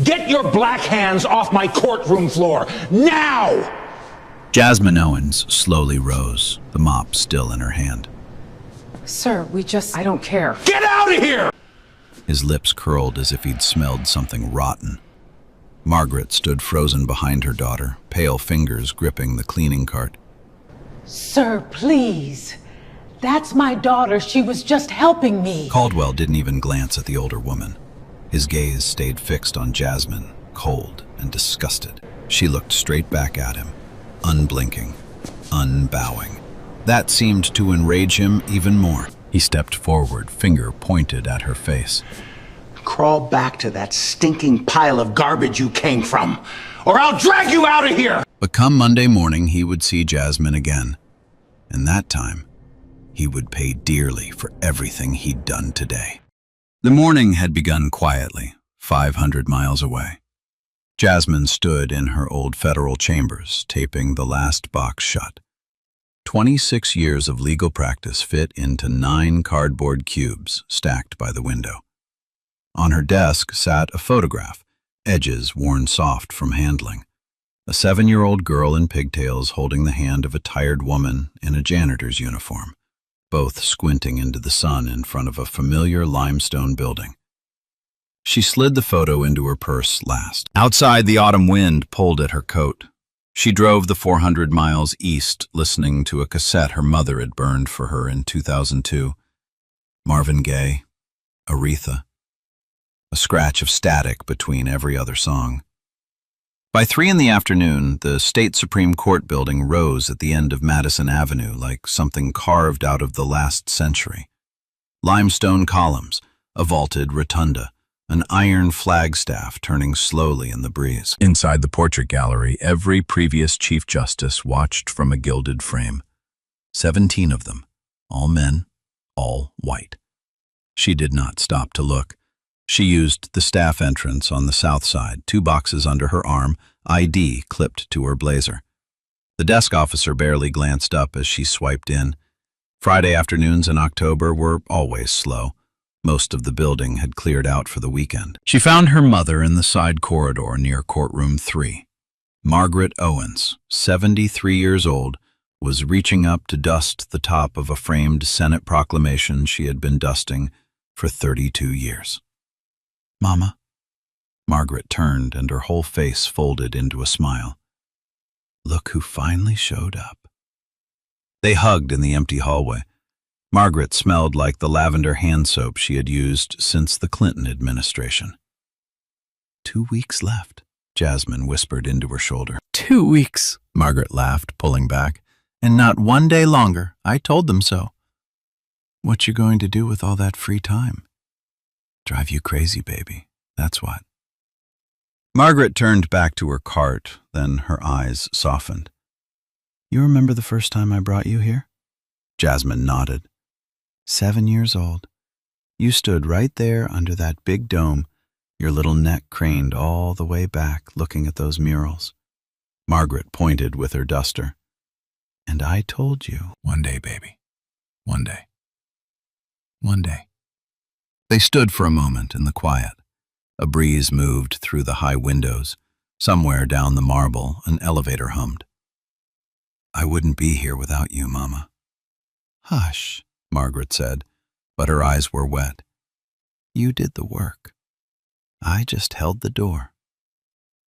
Get your black hands off my courtroom floor, now! Jasmine Owens slowly rose, the mop still in her hand. Sir, I don't care. Get out of here! His lips curled as if he'd smelled something rotten. Margaret stood frozen behind her daughter, pale fingers gripping the cleaning cart. Sir, please. That's my daughter. She was just helping me. Caldwell didn't even glance at the older woman. His gaze stayed fixed on Jasmine, cold and disgusted. She looked straight back at him, unblinking, unbowing. That seemed to enrage him even more. He stepped forward, finger pointed at her face. Crawl back to that stinking pile of garbage you came from, or I'll drag you out of here! But come Monday morning, he would see Jasmine again. And that time, he would pay dearly for everything he'd done today. The morning had begun quietly, 500 miles away. Jasmine stood in her old federal chambers, taping the last box shut. 26 years of legal practice fit into 9 cardboard cubes stacked by the window. On her desk sat a photograph, edges worn soft from handling. A 7-year-old girl in pigtails holding the hand of a tired woman in a janitor's uniform, both squinting into the sun in front of a familiar limestone building. She slid the photo into her purse last. Outside, the autumn wind pulled at her coat. She drove the 400 miles east, listening to a cassette her mother had burned for her in 2002. Marvin Gaye, Aretha, a scratch of static between every other song. By 3 in the afternoon, the state Supreme Court building rose at the end of Madison Avenue like something carved out of the last century. Limestone columns, a vaulted rotunda, an iron flagstaff turning slowly in the breeze. Inside the portrait gallery, every previous Chief Justice watched from a gilded frame. 17 of them, all men, all white. She did not stop to look. She used the staff entrance on the south side, 2 boxes under her arm, ID clipped to her blazer. The desk officer barely glanced up as she swiped in. Friday afternoons in October were always slow. Most of the building had cleared out for the weekend. She found her mother in the side corridor near courtroom 3. Margaret Owens, 73 years old, was reaching up to dust the top of a framed Senate proclamation she had been dusting for 32 years. "Mama?" Margaret turned and her whole face folded into a smile. "Look who finally showed up." They hugged in the empty hallway. Margaret smelled like the lavender hand soap she had used since the Clinton administration. 2 weeks left, Jasmine whispered into her shoulder. 2 weeks, Margaret laughed, pulling back. "And not 1 day longer. I told them so." "What you going to do with all that free time?" "Drive you crazy, baby. That's what." Margaret turned back to her cart, then her eyes softened. "You remember the first time I brought you here?" Jasmine nodded. 7 years old. You stood right there under that big dome, your little neck craned all the way back, looking at those murals. Margaret pointed with her duster. "And I told you." "One day, baby. One day. One day." They stood for a moment in the quiet. A breeze moved through the high windows. Somewhere down the marble, an elevator hummed. "I wouldn't be here without you, Mama." "Hush," Margaret said, but her eyes were wet. "You did the work. I just held the door."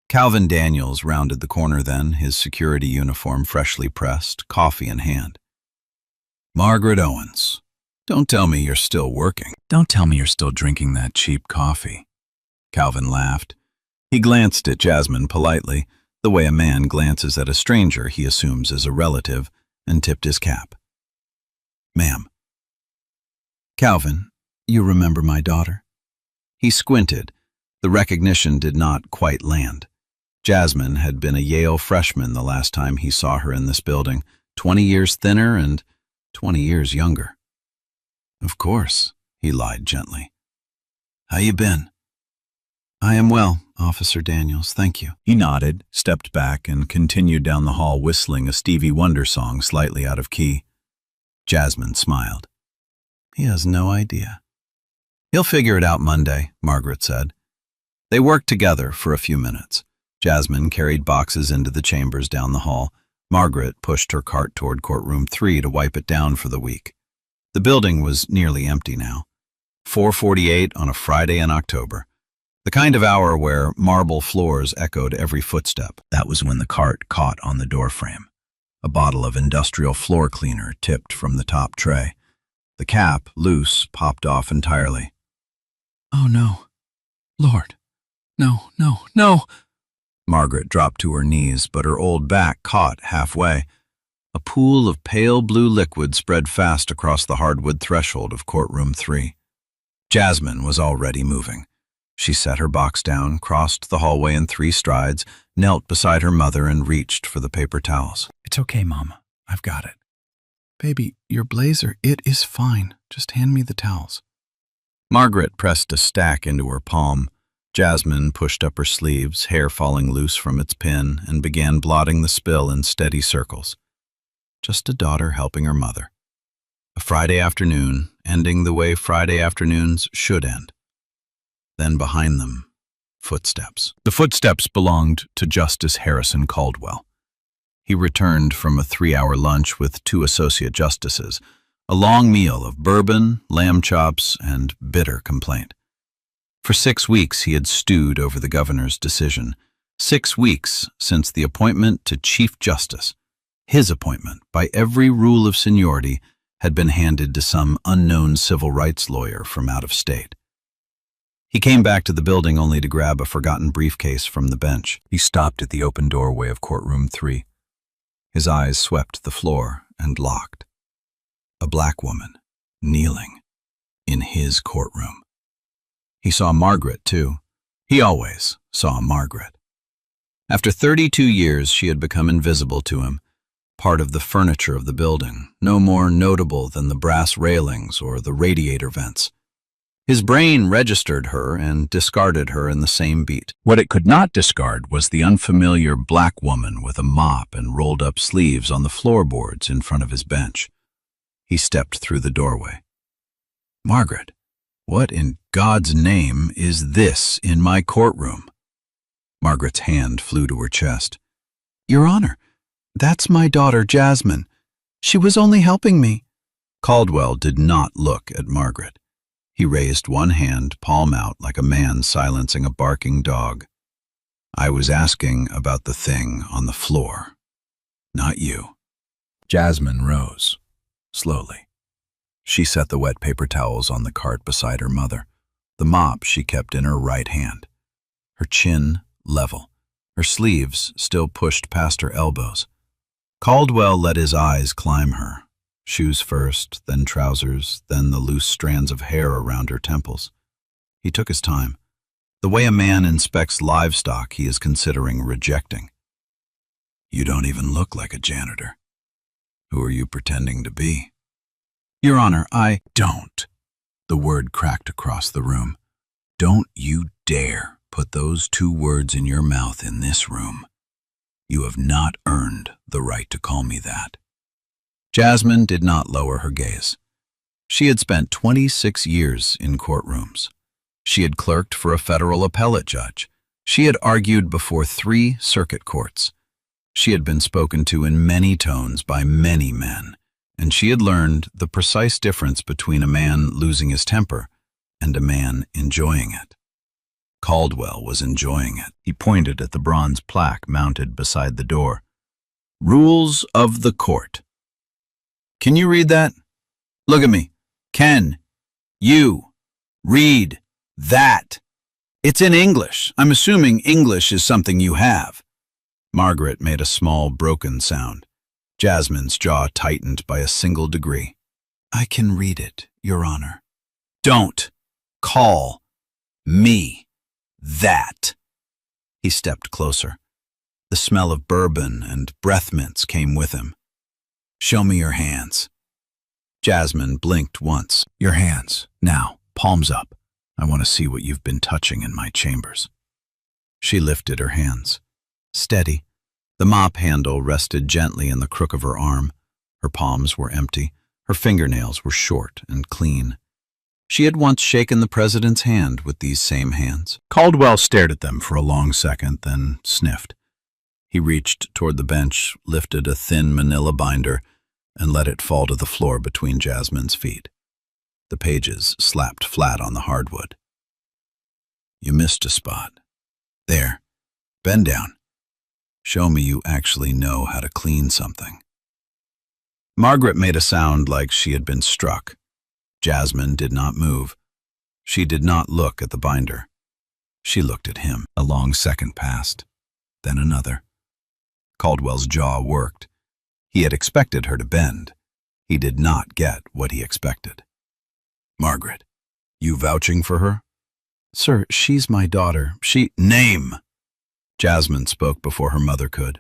Calvin Daniels rounded the corner then, his security uniform freshly pressed, coffee in hand. "Margaret Owens, don't tell me you're still working. Don't tell me you're still drinking that cheap coffee." Calvin laughed. He glanced at Jasmine politely, the way a man glances at a stranger he assumes is a relative, and tipped his cap. "Ma'am." "Calvin, you remember my daughter?" He squinted. The recognition did not quite land. Jasmine had been a Yale freshman the last time he saw her in this building, 20 years thinner and 20 years younger. "Of course," he lied gently. "How you been?" "I am well, Officer Daniels, thank you." He nodded, stepped back, and continued down the hall whistling a Stevie Wonder song slightly out of key. Jasmine smiled. "He has no idea." "He'll figure it out Monday," Margaret said. They worked together for a few minutes. Jasmine carried boxes into the chambers down the hall. Margaret pushed her cart toward courtroom 3 to wipe it down for the week. The building was nearly empty now. 4:48 on a Friday in October. The kind of hour where marble floors echoed every footstep. That was when the cart caught on the doorframe. A bottle of industrial floor cleaner tipped from the top tray. The cap, loose, popped off entirely. Oh no. Lord. No, no, no. Margaret dropped to her knees, but her old back caught halfway. A pool of pale blue liquid spread fast across the hardwood threshold of courtroom 3. Jasmine was already moving. She set her box down, crossed the hallway in 3 strides, knelt beside her mother and reached for the paper towels. It's okay, Mama. I've got it. Baby, your blazer, it is fine. Just hand me the towels. Margaret pressed a stack into her palm. Jasmine pushed up her sleeves, hair falling loose from its pin, and began blotting the spill in steady circles. Just a daughter helping her mother. A Friday afternoon, ending the way Friday afternoons should end. Then behind them, footsteps. The footsteps belonged to Justice Harrison Caldwell. He returned from a 3-hour lunch with 2 associate justices, a long meal of bourbon, lamb chops, and bitter complaint. For 6 weeks he had stewed over the governor's decision. 6 weeks since the appointment to Chief Justice. His appointment, by every rule of seniority, had been handed to some unknown civil rights lawyer from out of state. He came back to the building only to grab a forgotten briefcase from the bench. He stopped at the open doorway of courtroom 3. His eyes swept the floor and locked. A black woman, kneeling, in his courtroom. He saw Margaret, too. He always saw Margaret. After 32 years, she had become invisible to him, part of the furniture of the building, no more notable than the brass railings or the radiator vents. His brain registered her and discarded her in the same beat. What it could not discard was the unfamiliar black woman with a mop and rolled-up sleeves on the floorboards in front of his bench. He stepped through the doorway. Margaret, what in God's name is this in my courtroom? Margaret's hand flew to her chest. Your Honor, that's my daughter Jasmine. She was only helping me. Caldwell did not look at Margaret. He raised one hand, palm out, like a man silencing a barking dog. I was asking about the thing on the floor, not you. Jasmine rose, slowly. She set the wet paper towels on the cart beside her mother. The mop she kept in her right hand. Her chin level, her sleeves still pushed past her elbows. Caldwell let his eyes climb her. Shoes first, then trousers, then the loose strands of hair around her temples. He took his time, the way a man inspects livestock he is considering rejecting. You don't even look like a janitor. Who are you pretending to be? Your Honor, I don't. The word cracked across the room. Don't you dare put those 2 words in your mouth in this room. You have not earned the right to call me that. Jasmine did not lower her gaze. She had spent 26 years in courtrooms. She had clerked for a federal appellate judge. She had argued before 3 circuit courts. She had been spoken to in many tones by many men, and she had learned the precise difference between a man losing his temper and a man enjoying it. Caldwell was enjoying it. He pointed at the bronze plaque mounted beside the door. Rules of the Court. Can you read that? Look at me. Can you read that? It's in English. I'm assuming English is something you have. Margaret made a small, broken sound. Jasmine's jaw tightened by a single degree. I can read it, Your Honor. Don't call me that. He stepped closer. The smell of bourbon and breath mints came with him. Show me your hands. Jasmine blinked once. Your hands. Now, palms up. I want to see what you've been touching in my chambers. She lifted her hands. Steady. The mop handle rested gently in the crook of her arm. Her palms were empty. Her fingernails were short and clean. She had once shaken the president's hand with these same hands. Caldwell stared at them for a long second, then sniffed. He reached toward the bench, lifted a thin manila binder, and let it fall to the floor between Jasmine's feet. The pages slapped flat on the hardwood. You missed a spot. There. Bend down. Show me you actually know how to clean something. Margaret made a sound like she had been struck. Jasmine did not move. She did not look at the binder. She looked at him. A long second passed, then another. Caldwell's jaw worked. He had expected her to bend. He did not get what he expected. Margaret, you vouching for her? Sir, she's my daughter. Name! Jasmine spoke before her mother could.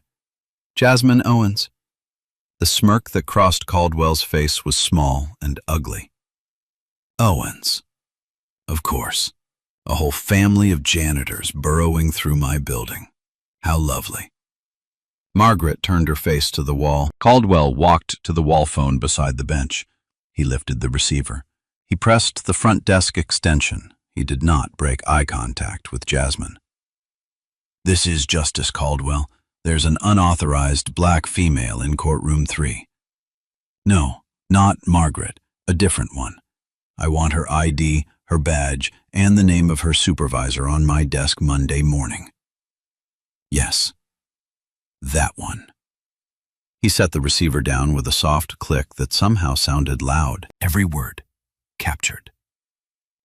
Jasmine Owens. The smirk that crossed Caldwell's face was small and ugly. Owens. Of course. A whole family of janitors burrowing through my building. How lovely. Margaret turned her face to the wall. Caldwell walked to the wall phone beside the bench. He lifted the receiver. He pressed the front desk extension. He did not break eye contact with Jasmine. This is Justice Caldwell. There's an unauthorized black female in courtroom 3. No, not Margaret, a different one. I want her ID, her badge, and the name of her supervisor on my desk Monday morning. Yes, that one. He set the receiver down with a soft click that somehow sounded loud. Every word captured.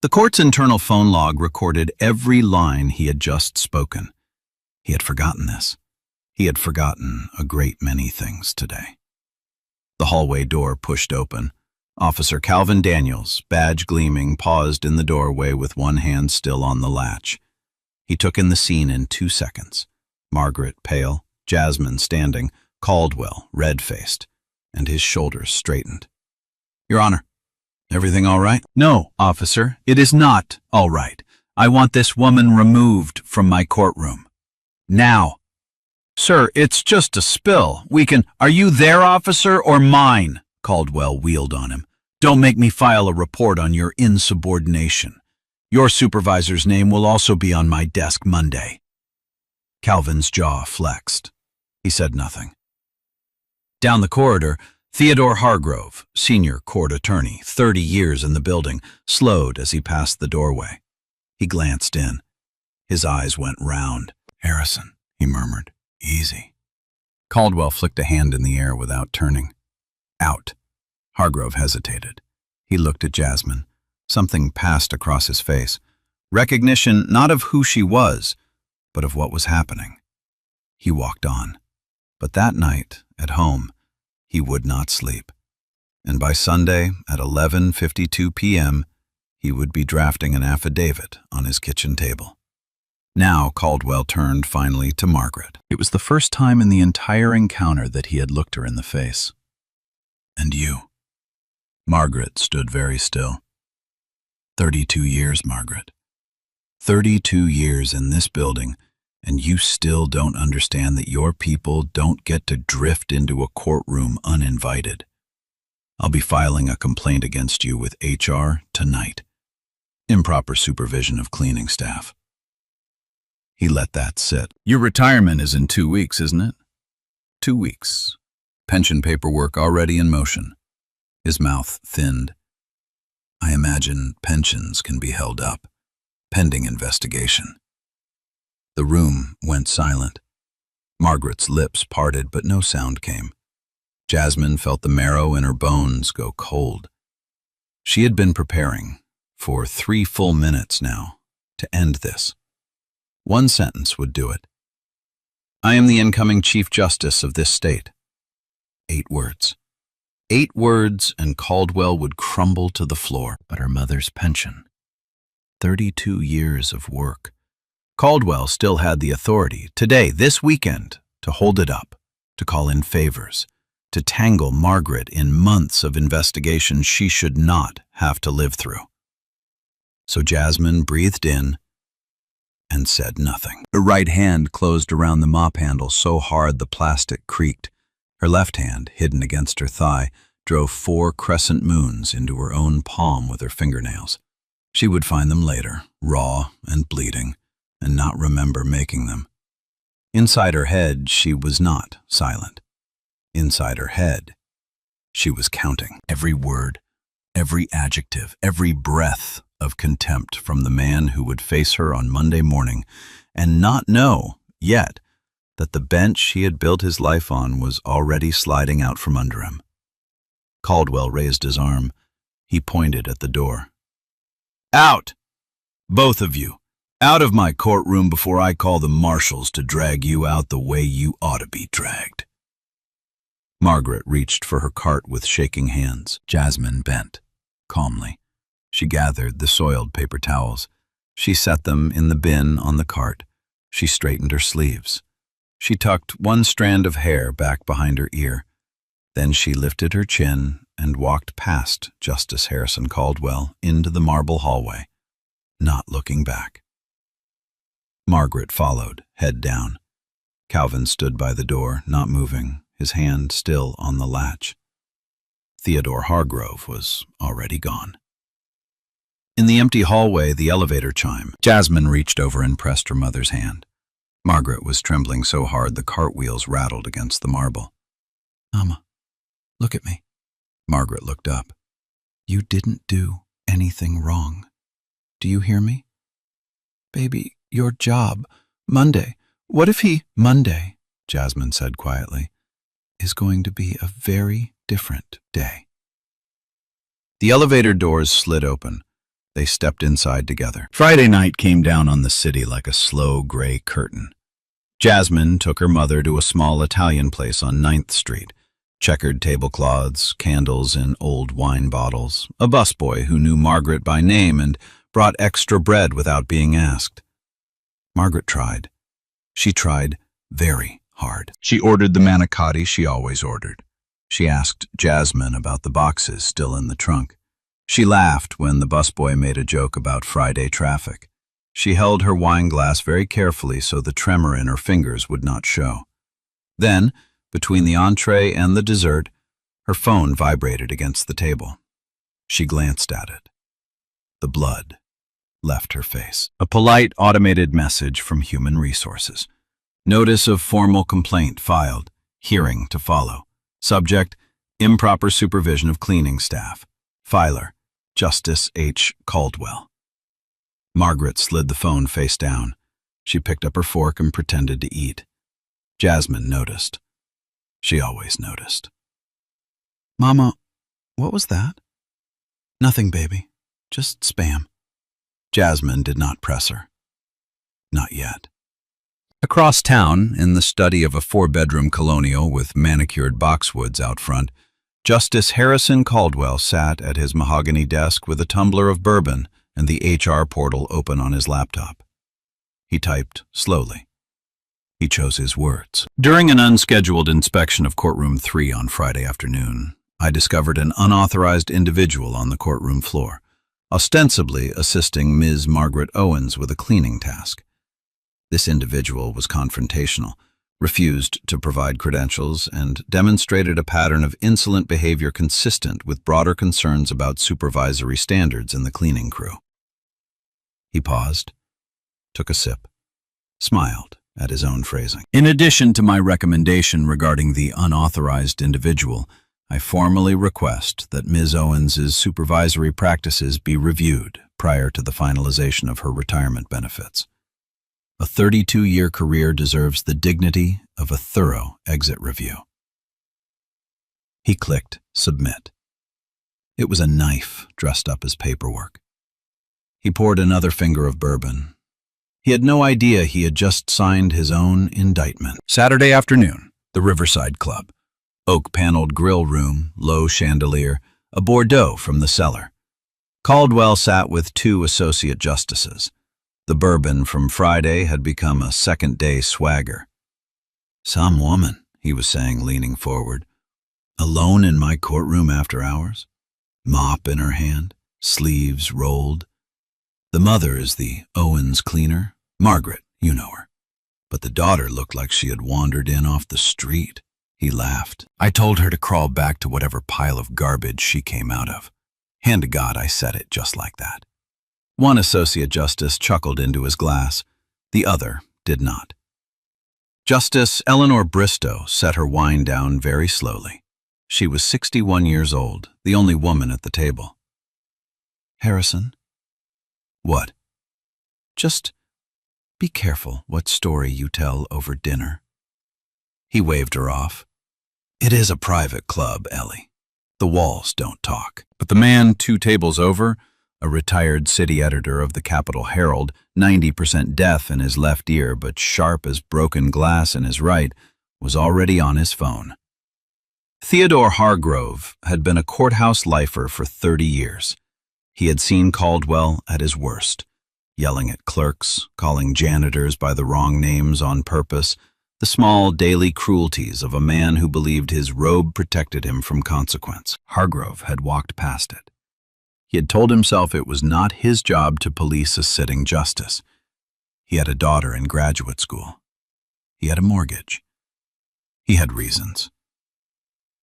The court's internal phone log recorded every line he had just spoken. He had forgotten this. He had forgotten a great many things today. The hallway door pushed open. Officer Calvin Daniels, badge gleaming, paused in the doorway with one hand still on the latch. He took in the scene in 2 seconds. Margaret pale, Jasmine standing, Caldwell red-faced, and his shoulders straightened. Your Honor, everything all right? No, officer, it is not all right. I want this woman removed from my courtroom. Now. Sir, it's just a spill. Are you their officer or mine? Caldwell wheeled on him. Don't make me file a report on your insubordination. Your supervisor's name will also be on my desk Monday. Calvin's jaw flexed. He said nothing. Down the corridor, Theodore Hargrove, senior court attorney, 30 years in the building, slowed as he passed the doorway. He glanced in. His eyes went round. Harrison, he murmured. Easy. Caldwell flicked a hand in the air without turning. Out. Hargrove hesitated. He looked at Jasmine. Something passed across his face. Recognition not of who she was, but of what was happening. He walked on. But that night, at home, he would not sleep. And by Sunday, at 11:52 p.m., he would be drafting an affidavit on his kitchen table. Now Caldwell turned finally to Margaret. It was the first time in the entire encounter that he had looked her in the face. And you? Margaret stood very still. 32 years, Margaret. 32 years in this building, and you still don't understand that your people don't get to drift into a courtroom uninvited. I'll be filing a complaint against you with HR tonight. Improper supervision of cleaning staff. He let that sit. Your retirement is in 2 weeks, isn't it? 2 weeks. Pension paperwork already in motion. His mouth thinned. I imagine pensions can be held up, pending investigation. The room went silent. Margaret's lips parted, but no sound came. Jasmine felt the marrow in her bones go cold. She had been preparing, for 3 full minutes now, to end this. One sentence would do it. I am the incoming Chief Justice of this state. 8 words. 8 words, and Caldwell would crumble to the floor. But her mother's pension. 32 years of work. Caldwell still had the authority, today, this weekend, to hold it up, to call in favors, to tangle Margaret in months of investigation she should not have to live through. So Jasmine breathed in and said nothing. Her right hand closed around the mop handle so hard the plastic creaked. Her left hand, hidden against her thigh, drove 4 crescent moons into her own palm with her fingernails. She would find them later, raw and bleeding, and not remember making them. Inside her head, she was not silent. Inside her head, she was counting every word, every adjective, every breath of contempt from the man who would face her on Monday morning and not know, yet, that the bench he had built his life on was already sliding out from under him. Caldwell raised his arm. He pointed at the door. "Out! Both of you! Out of my courtroom before I call the marshals to drag you out the way you ought to be dragged." Margaret reached for her cart with shaking hands. Jasmine bent, calmly. She gathered the soiled paper towels. She set them in the bin on the cart. She straightened her sleeves. She tucked one strand of hair back behind her ear. Then she lifted her chin and walked past Justice Harrison Caldwell into the marble hallway, not looking back. Margaret followed, head down. Calvin stood by the door, not moving, his hand still on the latch. Theodore Hargrove was already gone. In the empty hallway, the elevator chimed. Jasmine reached over and pressed her mother's hand. Margaret was trembling so hard the cartwheels rattled against the marble. "Mama, look at me." Margaret looked up. "You didn't do anything wrong. Do you hear me? Baby, your job, Monday. What if he—" "Monday," Jasmine said quietly, "is going to be a very different day." The elevator doors slid open. They stepped inside together. Friday night came down on the city like a slow gray curtain. Jasmine took her mother to a small Italian place on 9th Street. Checkered tablecloths, candles in old wine bottles, a busboy who knew Margaret by name and brought extra bread without being asked. Margaret tried. She tried very hard. She ordered the manicotti she always ordered. She asked Jasmine about the boxes still in the trunk. She laughed when the busboy made a joke about Friday traffic. She held her wine glass very carefully so the tremor in her fingers would not show. Then, between the entree and the dessert, her phone vibrated against the table. She glanced at it. The blood left her face. A polite automated message from Human Resources. Notice of formal complaint filed. Hearing to follow. Subject, improper supervision of cleaning staff. Filer, Justice H. Caldwell. Margaret slid the phone face down. She picked up her fork and pretended to eat. Jasmine noticed. She always noticed. "Mama, what was that?" "Nothing, baby. Just spam." Jasmine did not press her. Not yet. Across town, in the study of a 4-bedroom colonial with manicured boxwoods out front, Justice Harrison Caldwell sat at his mahogany desk with a tumbler of bourbon and the HR portal open on his laptop. He typed slowly. He chose his words. "During an unscheduled inspection of courtroom 3 on Friday afternoon, I discovered an unauthorized individual on the courtroom floor, ostensibly assisting Ms. Margaret Owens with a cleaning task. This individual was confrontational, refused to provide credentials, and demonstrated a pattern of insolent behavior consistent with broader concerns about supervisory standards in the cleaning crew." He paused, took a sip, smiled at his own phrasing. "In addition to my recommendation regarding the unauthorized individual, I formally request that Ms. Owens's supervisory practices be reviewed prior to the finalization of her retirement benefits. A 32-year career deserves the dignity of a thorough exit review." He clicked submit. It was a knife dressed up as paperwork. He poured another finger of bourbon. He had no idea he had just signed his own indictment. Saturday afternoon, the Riverside Club. Oak-paneled grill room, low chandelier, a Bordeaux from the cellar. Caldwell sat with 2 associate justices. The bourbon from Friday had become a second-day swagger. "Some woman," he was saying, leaning forward. "Alone in my courtroom after hours? Mop in her hand, sleeves rolled. The mother is the Owens cleaner, Margaret, you know her. But the daughter looked like she had wandered in off the street." He laughed. "I told her to crawl back to whatever pile of garbage she came out of. Hand to God, I said it just like that." One associate justice chuckled into his glass. The other did not. Justice Eleanor Bristow set her wine down very slowly. She was 61 years old, the only woman at the table. Harrison? What? Just be careful what story you tell over dinner. He waved her off. It is a private club, Ellie. The walls don't talk. But the man 2 tables over, a retired city editor of the Capitol Herald, 90% deaf in his left ear but sharp as broken glass in his right, was already on his phone. Theodore Hargrove had been a courthouse lifer for 30 years. He had seen Caldwell at his worst, yelling at clerks, calling janitors by the wrong names on purpose, the small daily cruelties of a man who believed his robe protected him from consequence. Hargrove had walked past it. He had told himself it was not his job to police a sitting justice. He had a daughter in graduate school. He had a mortgage. He had reasons.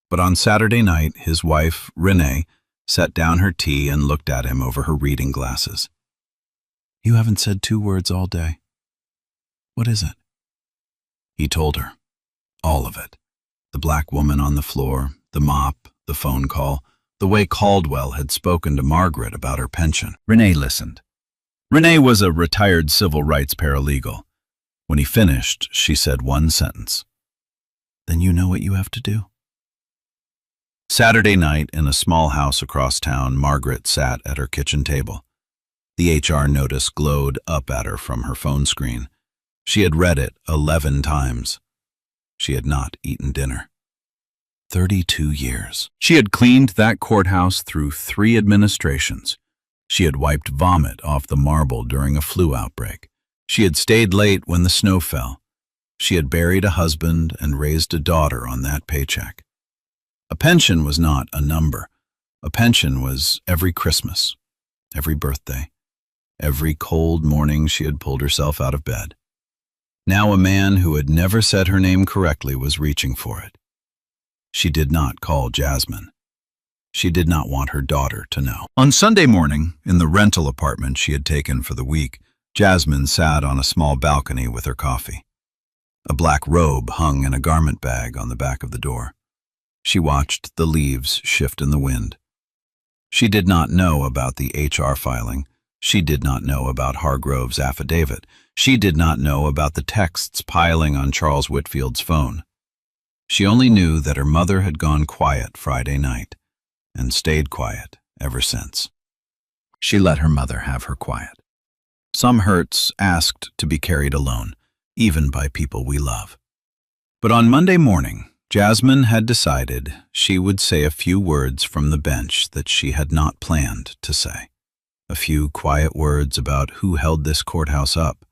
But on Saturday night, his wife, Renee, set down her tea and looked at him over her reading glasses. You haven't said 2 words all day. What is it? He told her. All of it. The black woman on the floor, the mop, the phone call, the way Caldwell had spoken to Margaret about her pension. Renee listened. Renee was a retired civil rights paralegal. When he finished, she said one sentence. Then you know what you have to do. Saturday night, in a small house across town, Margaret sat at her kitchen table. The HR notice glowed up at her from her phone screen. She had read it 11 times. She had not eaten dinner. 32 years. She had cleaned that courthouse through 3 administrations. She had wiped vomit off the marble during a flu outbreak. She had stayed late when the snow fell. She had buried a husband and raised a daughter on that paycheck. A pension was not a number. A pension was every Christmas, every birthday, every cold morning she had pulled herself out of bed. Now a man who had never said her name correctly was reaching for it. She did not call Jasmine. She did not want her daughter to know. On Sunday morning, in the rental apartment she had taken for the week, Jasmine sat on a small balcony with her coffee. A black robe hung in a garment bag on the back of the door. She watched the leaves shift in the wind. She did not know about the HR filing. She did not know about Hargrove's affidavit. She did not know about the texts piling on Charles Whitfield's phone. She only knew that her mother had gone quiet Friday night, and stayed quiet ever since. She let her mother have her quiet. Some hurts asked to be carried alone, even by people we love. But on Monday morning, Jasmine had decided she would say a few words from the bench that she had not planned to say. A few quiet words about who held this courthouse up,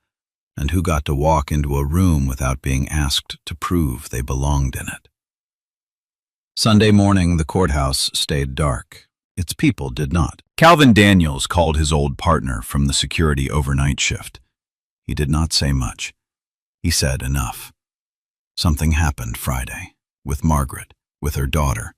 and who got to walk into a room without being asked to prove they belonged in it. Sunday morning, the courthouse stayed dark. Its people did not. Calvin Daniels called his old partner from the security overnight shift. He did not say much. He said enough. Something happened Friday, with Margaret, with her daughter.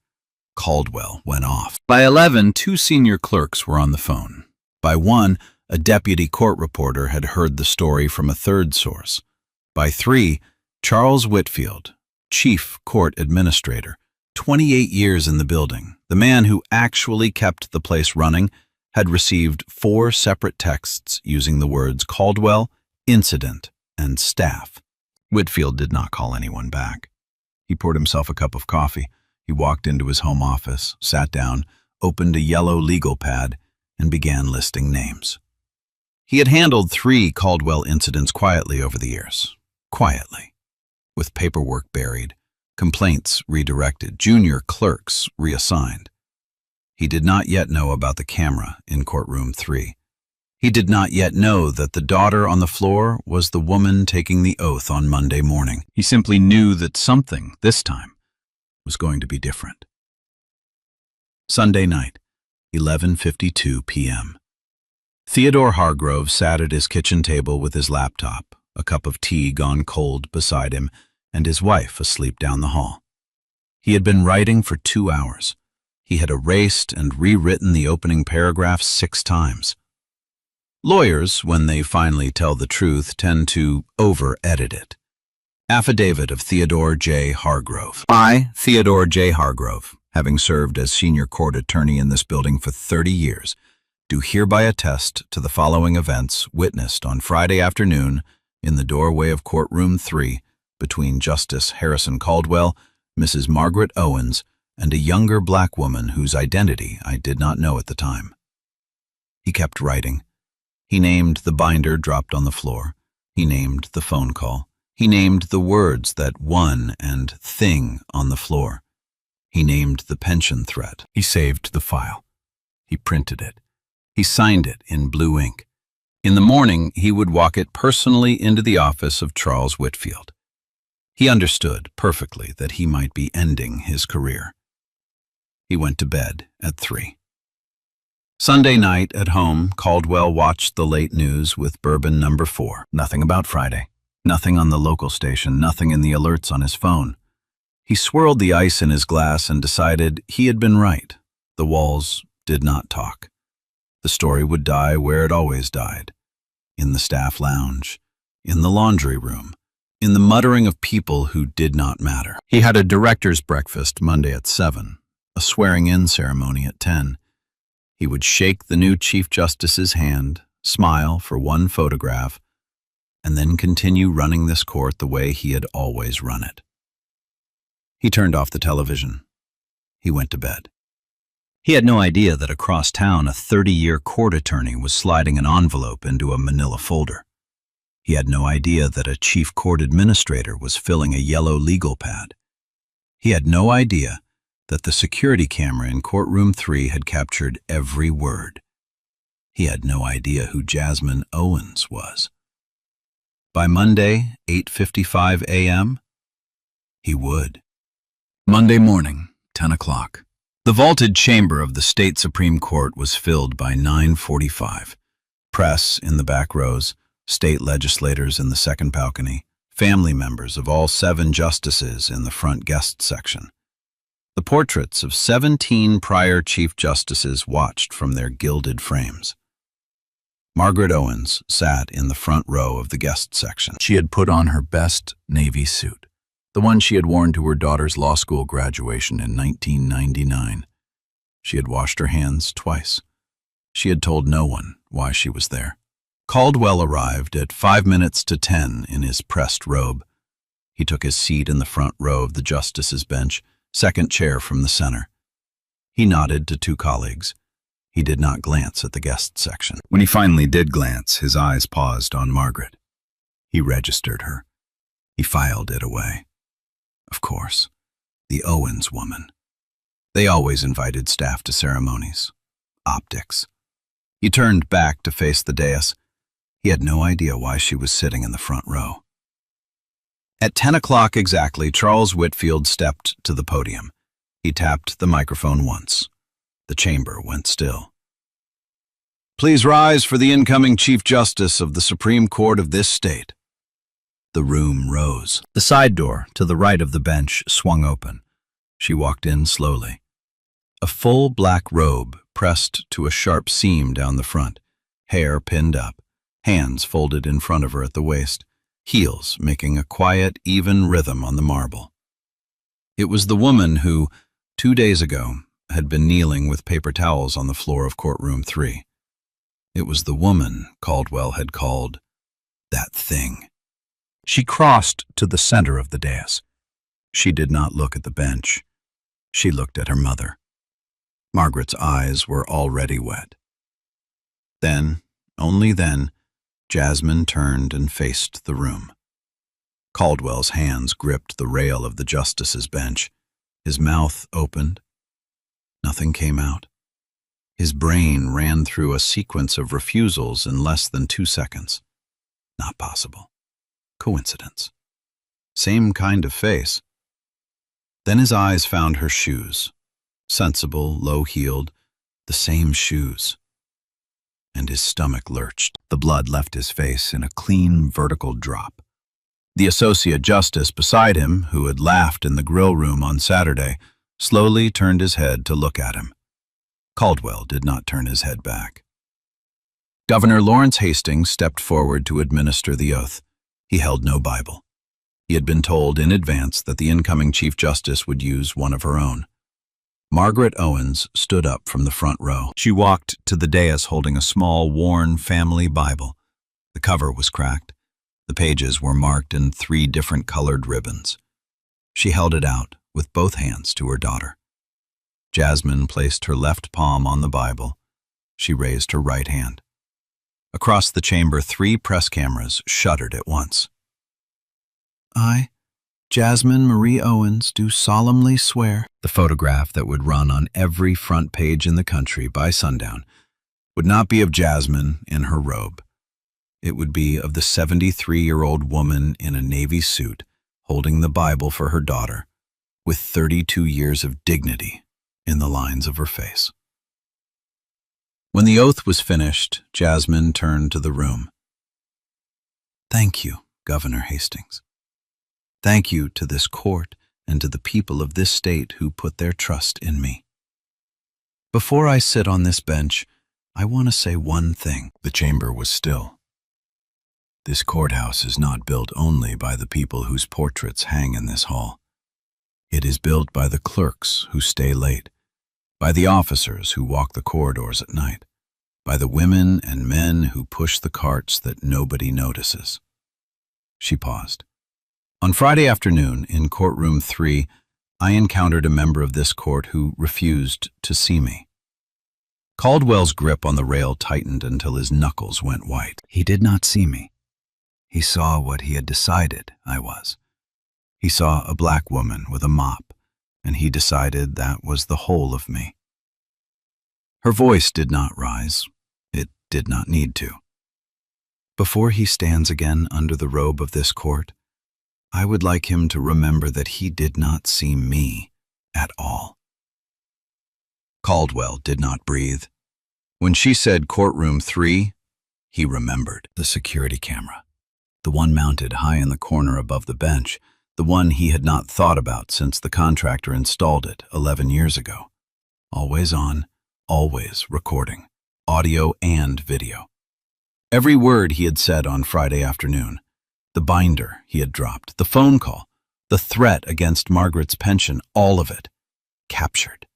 Caldwell went off. By 11, 2 senior clerks were on the phone. By 1, a deputy court reporter had heard the story from a 3rd source. By 3, Charles Whitfield, chief court administrator, 28 years in the building, the man who actually kept the place running, had received 4 separate texts using the words Caldwell, incident, and staff. Whitfield did not call anyone back. He poured himself a cup of coffee. He walked into his home office, sat down, opened a yellow legal pad, and began listing names. He had handled 3 Caldwell incidents quietly over the years. Quietly. With paperwork buried, complaints redirected, junior clerks reassigned. He did not yet know about the camera in courtroom 3. He did not yet know that the daughter on the floor was the woman taking the oath on Monday morning. He simply knew that something, this time, was going to be different. Sunday night, 11:52 p.m. Theodore Hargrove sat at his kitchen table with his laptop, a cup of tea gone cold beside him, and his wife asleep down the hall. He had been writing for 2 hours. He had erased and rewritten the opening paragraph 6 times. Lawyers, when they finally tell the truth, tend to over-edit it. Affidavit of Theodore J. Hargrove. I, Theodore J. Hargrove, having served as senior court attorney in this building for 30 years, do hereby attest to the following events witnessed on Friday afternoon in the doorway of courtroom 3 between Justice Harrison Caldwell, Mrs. Margaret Owens, and a younger black woman whose identity I did not know at the time. He kept writing. He named the binder dropped on the floor. He named the phone call. He named the words that won and thing on the floor. He named the pension threat. He saved the file. He printed it. He signed it in blue ink. In the morning, he would walk it personally into the office of Charles Whitfield. He understood perfectly that he might be ending his career. He went to bed at 3. Sunday night at home, Caldwell watched the late news with bourbon number 4. Nothing about Friday. Nothing on the local station, nothing in the alerts on his phone. He swirled the ice in his glass and decided he had been right. The walls did not talk. The story would die where it always died. In the staff lounge, in the laundry room, in the muttering of people who did not matter. He had a director's breakfast Monday at 7, a swearing-in ceremony at 10. He would shake the new Chief Justice's hand, smile for one photograph, and then continue running this court the way he had always run it. He turned off the television. He went to bed. He had no idea that across town a 30-year court attorney was sliding an envelope into a manila folder. He had no idea that a chief court administrator was filling a yellow legal pad. He had no idea that the security camera in courtroom 3 had captured every word. He had no idea who Jasmine Owens was. By Monday, 8:55 a.m., he would. Monday morning, 10 o'clock. The vaulted chamber of the state Supreme Court was filled by 9:45. Press in the back rows, state legislators in the second balcony, family members of all 7 justices in the front guest section. The portraits of 17 prior Chief Justices watched from their gilded frames. Margaret Owens sat in the front row of the guest section. She had put on her best navy suit, the one she had worn to her daughter's law school graduation in 1999. She had washed her hands twice. She had told no one why she was there. Caldwell arrived at 5 minutes to 10 in his pressed robe. He took his seat in the front row of the justices' bench, second chair from the center. He nodded to 2 colleagues. He did not glance at the guest section. When he finally did glance, his eyes paused on Margaret. He registered her. He filed it away. Of course, the Owens woman. They always invited staff to ceremonies. Optics. He turned back to face the dais. He had no idea why she was sitting in the front row. At 10 o'clock exactly, Charles Whitfield stepped to the podium. He tapped the microphone once. The chamber went still. Please rise for the incoming Chief Justice of the Supreme Court of this state. The room rose. The side door to the right of the bench swung open. She walked in slowly. A full black robe pressed to a sharp seam down the front, hair pinned up, hands folded in front of her at the waist, heels making a quiet, even rhythm on the marble. It was the woman who, 2 days ago, had been kneeling with paper towels on the floor of courtroom 3. It was the woman Caldwell had called that thing. She crossed to the center of the dais. She did not look at the bench. She looked at her mother. Margaret's eyes were already wet. Then, only then, Jasmine turned and faced the room. Caldwell's hands gripped the rail of the justice's bench. His mouth opened. Nothing came out. His brain ran through a sequence of refusals in less than 2 seconds. Not possible. Coincidence. Same kind of face. Then his eyes found her shoes. Sensible, low-heeled, the same shoes. And his stomach lurched. The blood left his face in a clean, vertical drop. The associate justice beside him, who had laughed in the grill room on Saturday, slowly turned his head to look at him. Caldwell did not turn his head back. Governor Lawrence Hastings stepped forward to administer the oath. He held no Bible. He had been told in advance that the incoming Chief Justice would use one of her own. Margaret Owens stood up from the front row. She walked to the dais holding a small, worn family Bible. The cover was cracked. The pages were marked in 3 different colored ribbons. She held it out with both hands to her daughter. Jasmine placed her left palm on the Bible. She raised her right hand. Across the chamber, 3 press cameras shuddered at once. I, Jasmine Marie Owens, do solemnly swear. The photograph that would run on every front page in the country by sundown would not be of Jasmine in her robe. It would be of the 73-year-old woman in a Navy suit holding the Bible for her daughter, with 32 years of dignity in the lines of her face. When the oath was finished, Jasmine turned to the room. Thank you, Governor Hastings. Thank you to this court and to the people of this state who put their trust in me. Before I sit on this bench, I want to say one thing. The chamber was still. This courthouse is not built only by the people whose portraits hang in this hall. It is built by the clerks who stay late, by the officers who walk the corridors at night, by the women and men who push the carts that nobody notices. She paused. On Friday afternoon, in courtroom 3, I encountered a member of this court who refused to see me. Caldwell's grip on the rail tightened until his knuckles went white. He did not see me. He saw what he had decided I was. He saw a black woman with a mop, and he decided that was the whole of me. Her voice did not rise. It did not need to. Before he stands again under the robe of this court, I would like him to remember that he did not see me at all. Caldwell did not breathe. When she said courtroom 3, he remembered the security camera, the one mounted high in the corner above the bench, the one he had not thought about since the contractor installed it 11 years ago. Always on, always recording, audio and video. Every word he had said on Friday afternoon, the binder he had dropped, the phone call, the threat against Margaret's pension, all of it, captured.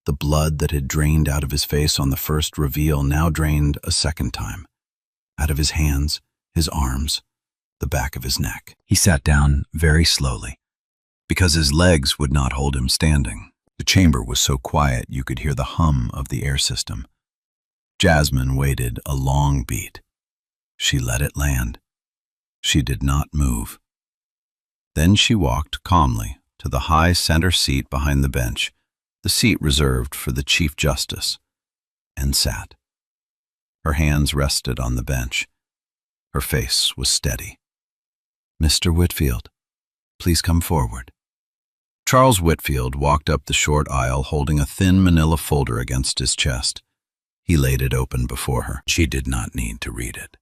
The blood that had drained out of his face on the first reveal now drained a second time, out of his hands, his arms, the back of his neck. He sat down very slowly, because his legs would not hold him standing. The chamber was so quiet you could hear the hum of the air system. Jasmine waited a long beat. She let it land. She did not move. Then she walked calmly to the high center seat behind the bench, the seat reserved for the Chief Justice, and sat. Her hands rested on the bench. Her face was steady. Mr. Whitfield, please come forward. Charles Whitfield walked up the short aisle holding a thin manila folder against his chest. He laid it open before her. She did not need to read it.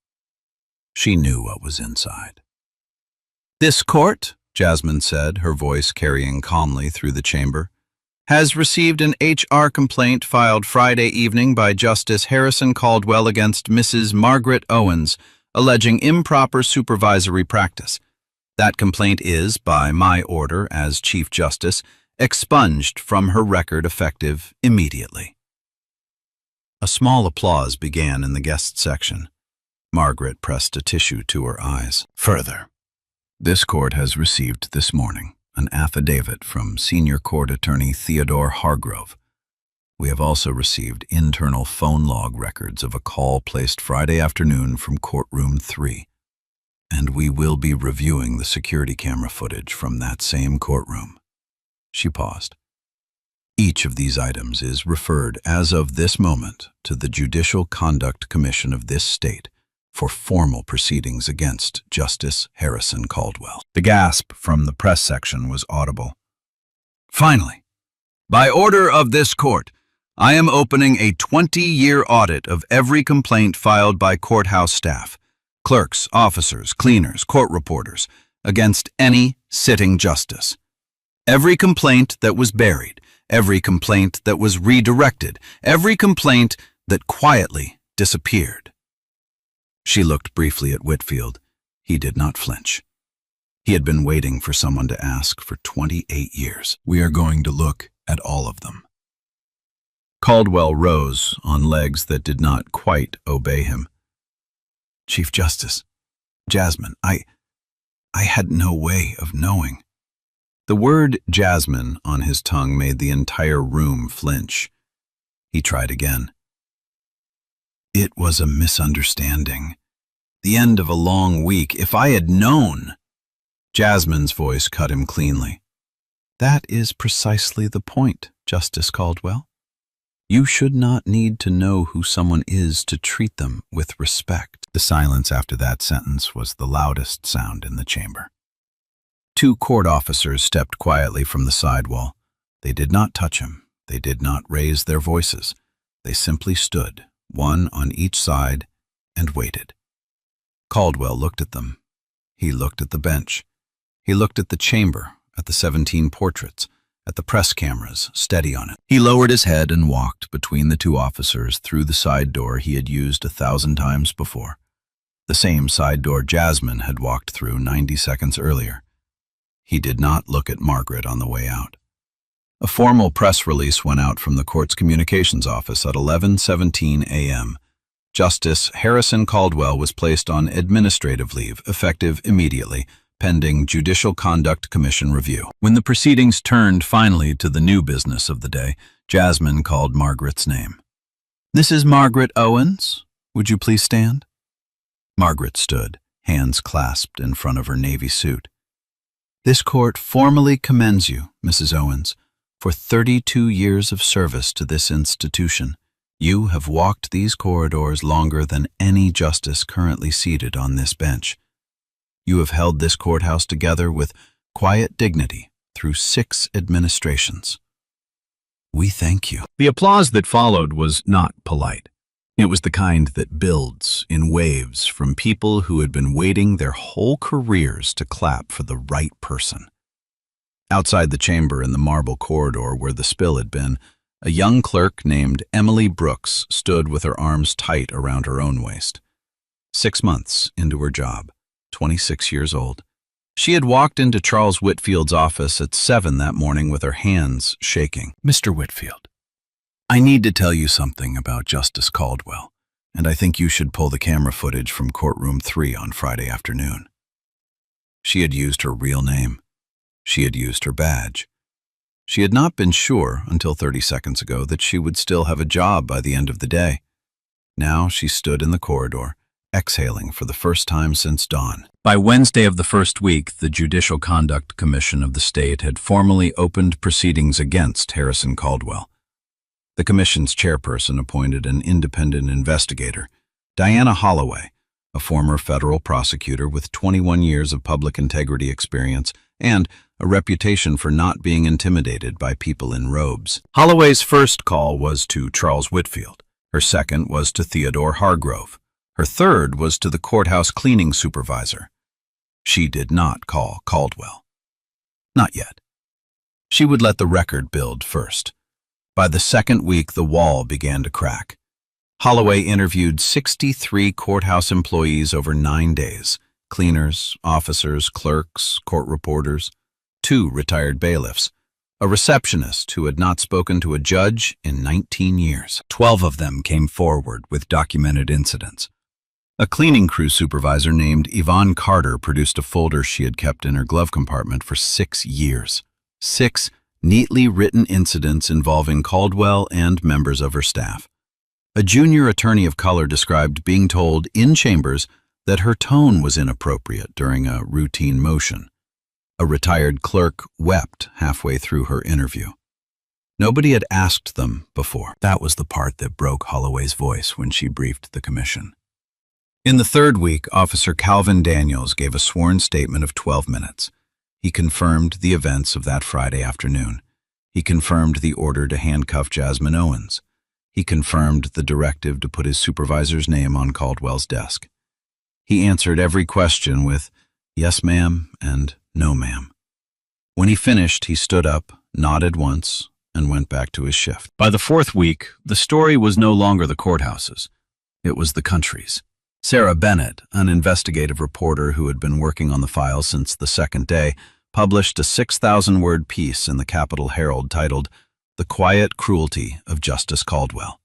She knew what was inside. This court, Jasmine said, her voice carrying calmly through the chamber, has received an HR complaint filed Friday evening by Justice Harrison Caldwell against Mrs. Margaret Owens, alleging improper supervisory practice. That complaint is, by my order as Chief Justice, expunged from her record effective immediately. A small applause began in the guest section. Margaret pressed a tissue to her eyes. Further, this court has received this morning an affidavit from Senior Court Attorney Theodore Hargrove. We have also received internal phone log records of a call placed Friday afternoon from courtroom 3, and we will be reviewing the security camera footage from that same courtroom. She paused. Each of these items is referred as of this moment to the Judicial Conduct Commission of this state for formal proceedings against Justice Harrison Caldwell. The gasp from the press section was audible. Finally, by order of this court, I am opening a 20-year audit of every complaint filed by courthouse staff, clerks, officers, cleaners, court reporters, against any sitting justice. Every complaint that was buried, every complaint that was redirected, every complaint that quietly disappeared. She looked briefly at Whitfield. He did not flinch. He had been waiting for someone to ask for 28 years. "We are going to look at all of them." Caldwell rose on legs that did not quite obey him. "Chief Justice, Jasmine, I had no way of knowing." The word Jasmine on his tongue made the entire room flinch. He tried again. "It was a misunderstanding. The end of a long week. If I had known—" Jasmine's voice cut him cleanly. "That is precisely the point, Justice Caldwell. You should not need to know who someone is to treat them with respect." The silence after that sentence was the loudest sound in the chamber. Two court officers stepped quietly from the side wall. They did not touch him. They did not raise their voices. They simply stood, one on each side, and waited. Caldwell looked at them. He looked at the bench. He looked at the chamber, at the 17 portraits, at the press cameras, steady on it. He lowered his head and walked between the two officers through the side door he had used 1,000 times before. The same side door Jasmine had walked through 90 seconds earlier. He did not look at Margaret on the way out. A formal press release went out from the court's communications office at 11:17 a.m. Justice Harrison Caldwell was placed on administrative leave, effective immediately, pending Judicial Conduct Commission review. When the proceedings turned finally to the new business of the day, Jasmine called Margaret's name. "This is Margaret Owens. Would you please stand?" Margaret stood, hands clasped in front of her navy suit. "This court formally commends you, Mrs. Owens, for 32 years of service to this institution. You have walked these corridors longer than any justice currently seated on this bench. You have held this courthouse together with quiet dignity through 6 administrations. We thank you." The applause that followed was not polite. It was the kind that builds in waves from people who had been waiting their whole careers to clap for the right person. Outside the chamber in the marble corridor where the spill had been, a young clerk named Emily Brooks stood with her arms tight around her own waist. 6 months into her job, 26 years old, she had walked into Charles Whitfield's office at 7 that morning with her hands shaking. "Mr. Whitfield, I need to tell you something about Justice Caldwell, and I think you should pull the camera footage from courtroom 3 on Friday afternoon." She had used her real name. She had used her badge. She had not been sure until 30 seconds ago that she would still have a job by the end of the day. Now she stood in the corridor, exhaling for the first time since dawn. By Wednesday of the first week, the Judicial Conduct Commission of the state had formally opened proceedings against Harrison Caldwell. The commission's chairperson appointed an independent investigator, Diana Holloway, a former federal prosecutor with 21 years of public integrity experience and a reputation for not being intimidated by people in robes. Holloway's first call was to Charles Whitfield. Her second was to Theodore Hargrove. Her third was to the courthouse cleaning supervisor. She did not call Caldwell. Not yet. She would let the record build first. By the second week, the wall began to crack. Holloway interviewed 63 courthouse employees over 9 days: cleaners, officers, clerks, court reporters, 2 retired bailiffs, a receptionist who had not spoken to a judge in 19 years. 12 of them came forward with documented incidents. A cleaning crew supervisor named Yvonne Carter produced a folder she had kept in her glove compartment for 6 years. 6 neatly written incidents involving Caldwell and members of her staff. A junior attorney of color described being told in chambers that her tone was inappropriate during a routine motion. A retired clerk wept halfway through her interview. Nobody had asked them before. That was the part that broke Holloway's voice when she briefed the commission. In the third week, Officer Calvin Daniels gave a sworn statement of 12 minutes. He confirmed the events of that Friday afternoon. He confirmed the order to handcuff Jasmine Owens. He confirmed the directive to put his supervisor's name on Caldwell's desk. He answered every question with, "Yes, ma'am," and "No, ma'am." When he finished, he stood up, nodded once, and went back to his shift. By the fourth week, the story was no longer the courthouse's. It was the country's. Sarah Bennett, an investigative reporter who had been working on the file since the second day, published a 6,000-word piece in the Capitol Herald titled "The Quiet Cruelty of Justice Caldwell."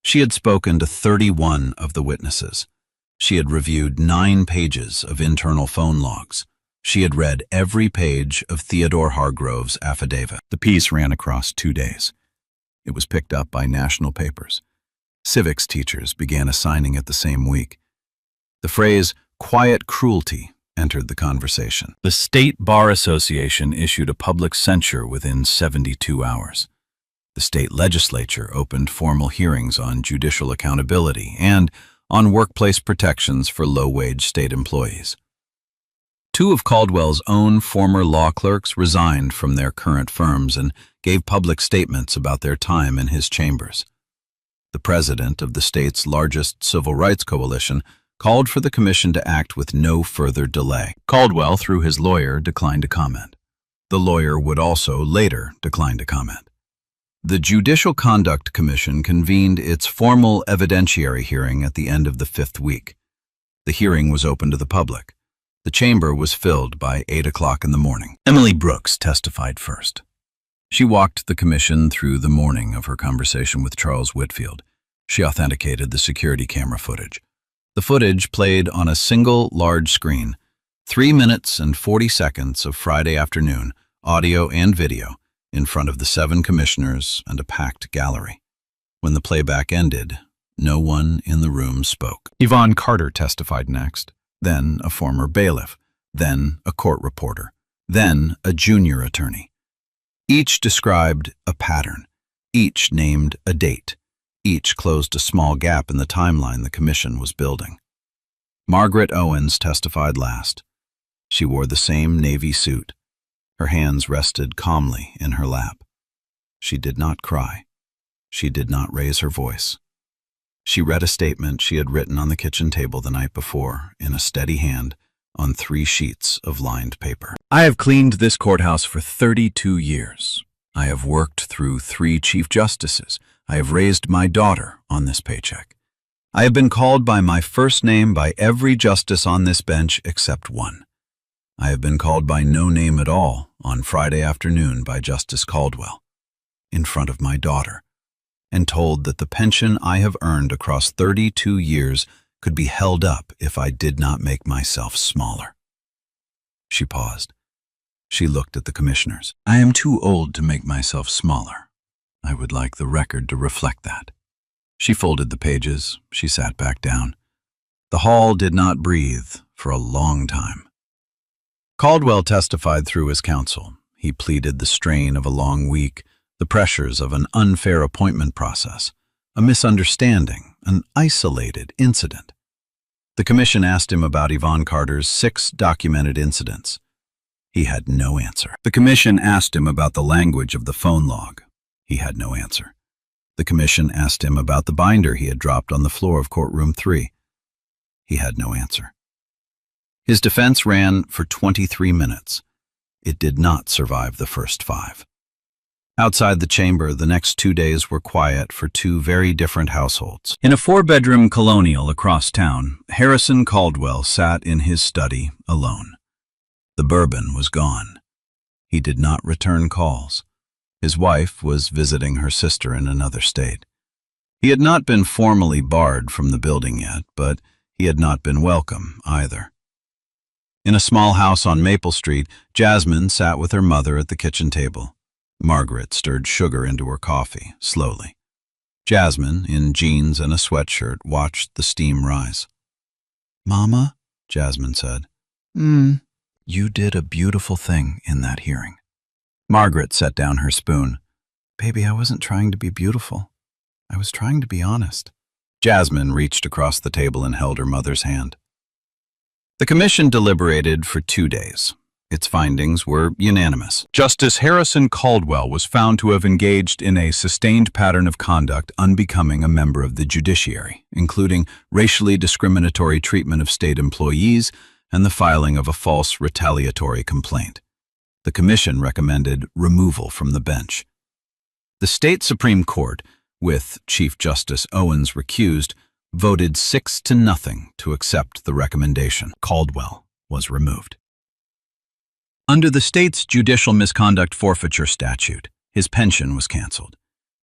She had spoken to 31 of the witnesses. She had reviewed 9 pages of internal phone logs. She had read every page of Theodore Hargrove's affidavit. The piece ran across 2 days. It was picked up by national papers. Civics teachers began assigning it the same week. The phrase "quiet cruelty" entered the conversation. The State Bar Association issued a public censure within 72 hours. The state legislature opened formal hearings on judicial accountability and on workplace protections for low-wage state employees. 2 of Caldwell's own former law clerks resigned from their current firms and gave public statements about their time in his chambers. The president of the state's largest civil rights coalition called for the commission to act with no further delay. Caldwell, through his lawyer, declined to comment. The lawyer would also later decline to comment. The Judicial Conduct Commission convened its formal evidentiary hearing at the end of the 5th week. The hearing was open to the public. The chamber was filled by 8 o'clock in the morning. Emily Brooks testified first. She walked the commission through the morning of her conversation with Charles Whitfield. She authenticated the security camera footage. The footage played on a single large screen, 3 minutes and 40 seconds of Friday afternoon, audio and video, in front of the 7 commissioners and a packed gallery. When the playback ended, no one in the room spoke. Yvonne Carter testified next, then a former bailiff, then a court reporter, then a junior attorney. Each described a pattern. Each named a date. Each closed a small gap in the timeline the commission was building. Margaret Owens testified last. She wore the same navy suit. Her hands rested calmly in her lap. She did not cry. She did not raise her voice. She read a statement she had written on the kitchen table the night before, in a steady hand, on 3 sheets of lined paper. I have cleaned this courthouse for 32 years. I have worked through 3 chief justices. I have raised my daughter on this paycheck. I have been called by my first name by every justice on this bench except one. I have been called by no name at all on Friday afternoon by Justice Caldwell, in front of my daughter, and told that the pension I have earned across 32 years could be held up if I did not make myself smaller. She paused. She looked at the commissioners. I am too old to make myself smaller. I would like the record to reflect that. She folded the pages. She sat back down. The hall did not breathe for a long time. Caldwell testified through his counsel. He pleaded the strain of a long week, the pressures of an unfair appointment process, a misunderstanding, an isolated incident. The commission asked him about Yvonne Carter's 6 documented incidents. He had no answer. The commission asked him about the language of the phone log. He had no answer. The commission asked him about the binder he had dropped on the floor of courtroom 3. He had no answer. His defense ran for 23 minutes. It did not survive the first 5. Outside the chamber, the next 2 days were quiet for 2 very different households. In a 4-bedroom colonial across town, Harrison Caldwell sat in his study alone. The bourbon was gone. He did not return calls. His wife was visiting her sister in another state. He had not been formally barred from the building yet, but he had not been welcome either. In a small house on Maple Street, Jasmine sat with her mother at the kitchen table. Margaret stirred sugar into her coffee, slowly. Jasmine, in jeans and a sweatshirt, watched the steam rise. "Mama," Jasmine said, "You did a beautiful thing in that hearing." Margaret set down her spoon. "Baby, I wasn't trying to be beautiful. I was trying to be honest." Jasmine reached across the table and held her mother's hand. The commission deliberated for 2 days. Its findings were unanimous. Justice Harrison Caldwell was found to have engaged in a sustained pattern of conduct unbecoming a member of the judiciary, including racially discriminatory treatment of state employees and the filing of a false retaliatory complaint. The commission recommended removal from the bench. The state Supreme Court, with Chief Justice Owens recused, voted 6-0 to accept the recommendation. Caldwell was removed. Under the state's judicial misconduct forfeiture statute, his pension was canceled.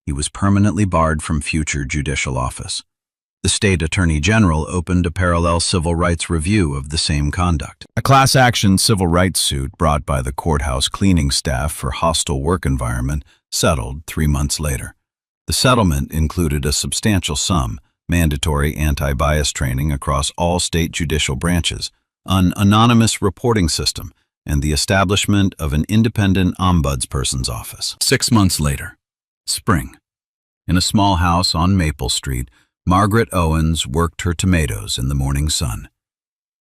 He was permanently barred from future judicial office. The state attorney general opened a parallel civil rights review of the same conduct. A class-action civil rights suit brought by the courthouse cleaning staff for hostile work environment settled 3 months later. The settlement included a substantial sum, mandatory anti-bias training across all state judicial branches, an anonymous reporting system, and the establishment of an independent ombudsperson's office. 6 months later, spring. In a small house on Maple Street, Margaret Owens worked her tomatoes in the morning sun.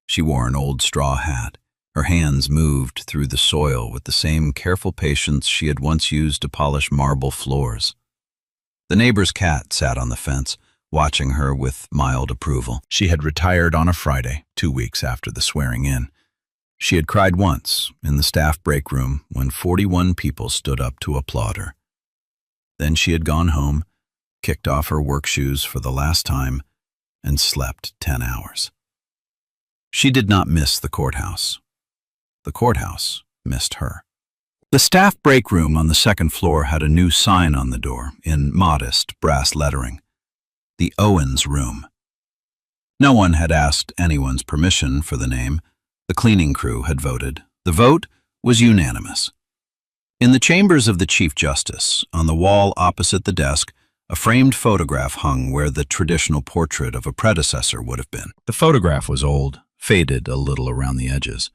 She wore an old straw hat. Her hands moved through the soil with the same careful patience she had once used to polish marble floors. The neighbor's cat sat on the fence, watching her with mild approval. She had retired on a Friday, 2 weeks after the swearing-in. She had cried once in the staff break room when 41 people stood up to applaud her. Then she had gone home, kicked off her work shoes for the last time, and slept 10 hours. She did not miss the courthouse. The courthouse missed her. The staff break room on the second floor had a new sign on the door in modest brass lettering: the Owens Room. No one had asked anyone's permission for the name. The cleaning crew had voted. The vote was unanimous. In the chambers of the Chief Justice, on the wall opposite the desk, a framed photograph hung where the traditional portrait of a predecessor would have been. The photograph was old, faded a little around the edges.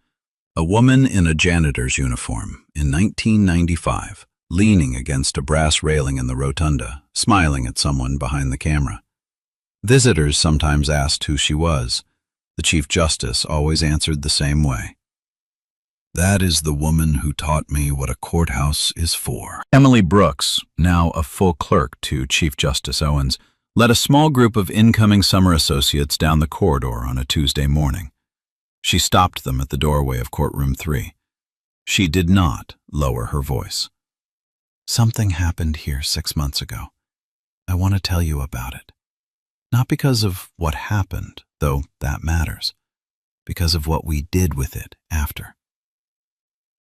A woman in a janitor's uniform in 1995, leaning against a brass railing in the rotunda, smiling at someone behind the camera. Visitors sometimes asked who she was. The Chief Justice always answered the same way: "That is the woman who taught me what a courthouse is for." Emily Brooks, now a full clerk to Chief Justice Owens, led a small group of incoming summer associates down the corridor on a Tuesday morning. She stopped them at the doorway of courtroom 3. She did not lower her voice. "Something happened here 6 months ago. I want to tell you about it. Not because of what happened, though that matters, because of what we did with it after."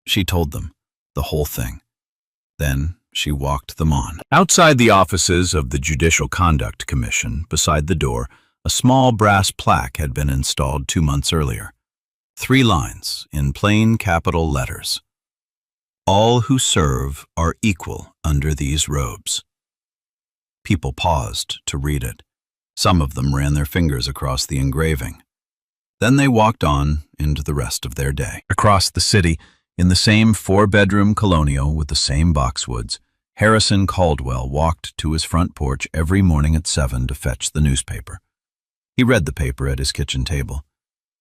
She told them the whole thing. Then she walked them on. Outside the offices of the Judicial Conduct Commission, beside the door, a small brass plaque had been installed 2 months earlier. 3 lines in plain capital letters: "All who serve are equal under these robes." People paused to read it. Some of them ran their fingers across the engraving. Then they walked on into the rest of their day. Across the city, in the same 4-bedroom colonial with the same boxwoods, Harrison Caldwell walked to his front porch every morning at 7 to fetch the newspaper. He read the paper at his kitchen table.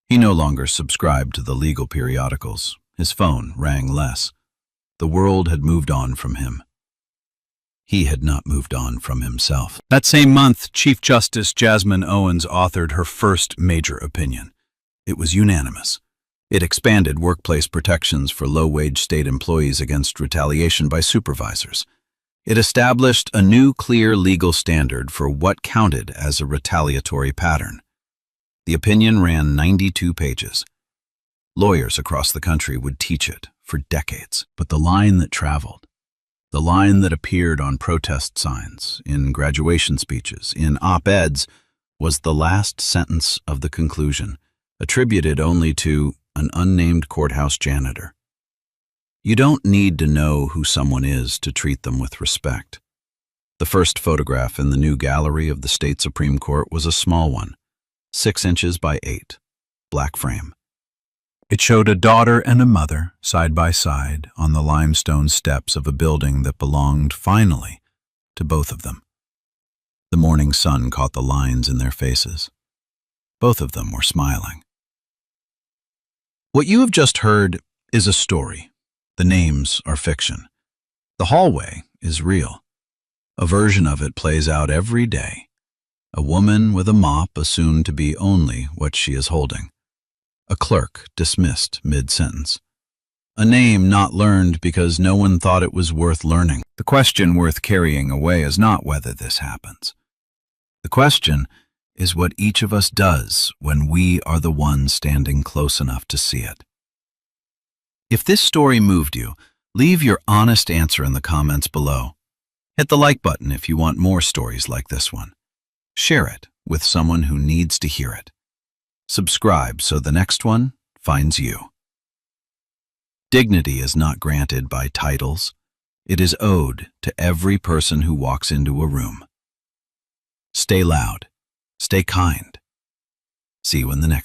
He no longer subscribed to the legal periodicals. His phone rang less. The world had moved on from him. He had not moved on from himself. That same month, Chief Justice Jasmine Owens authored her first major opinion. It was unanimous. It expanded workplace protections for low-wage state employees against retaliation by supervisors. It established a new, clear legal standard for what counted as a retaliatory pattern. The opinion ran 92 pages. Lawyers across the country would teach it for decades. But the line that traveled, the line that appeared on protest signs, in graduation speeches, in op-eds, was the last sentence of the conclusion, attributed only to an unnamed courthouse janitor. You don't need to know who someone is to treat them with respect. The first photograph in the new gallery of the state Supreme Court was a small one, 6 inches by 8, black frame. It showed a daughter and a mother, side by side, on the limestone steps of a building that belonged, finally, to both of them. The morning sun caught the lines in their faces. Both of them were smiling. What you have just heard is a story. The names are fiction. The hallway is real. A version of it plays out every day. A woman with a mop assumed to be only what she is holding. A clerk dismissed mid-sentence. A name not learned because no one thought it was worth learning. The question worth carrying away is not whether this happens. The question is what each of us does when we are the ones standing close enough to see it. If this story moved you, leave your honest answer in the comments below. Hit the like button if you want more stories like this one. Share it with someone who needs to hear it. Subscribe so the next one finds you. Dignity is not granted by titles. It is owed to every person who walks into a room. Stay loud. Stay kind. See you in the next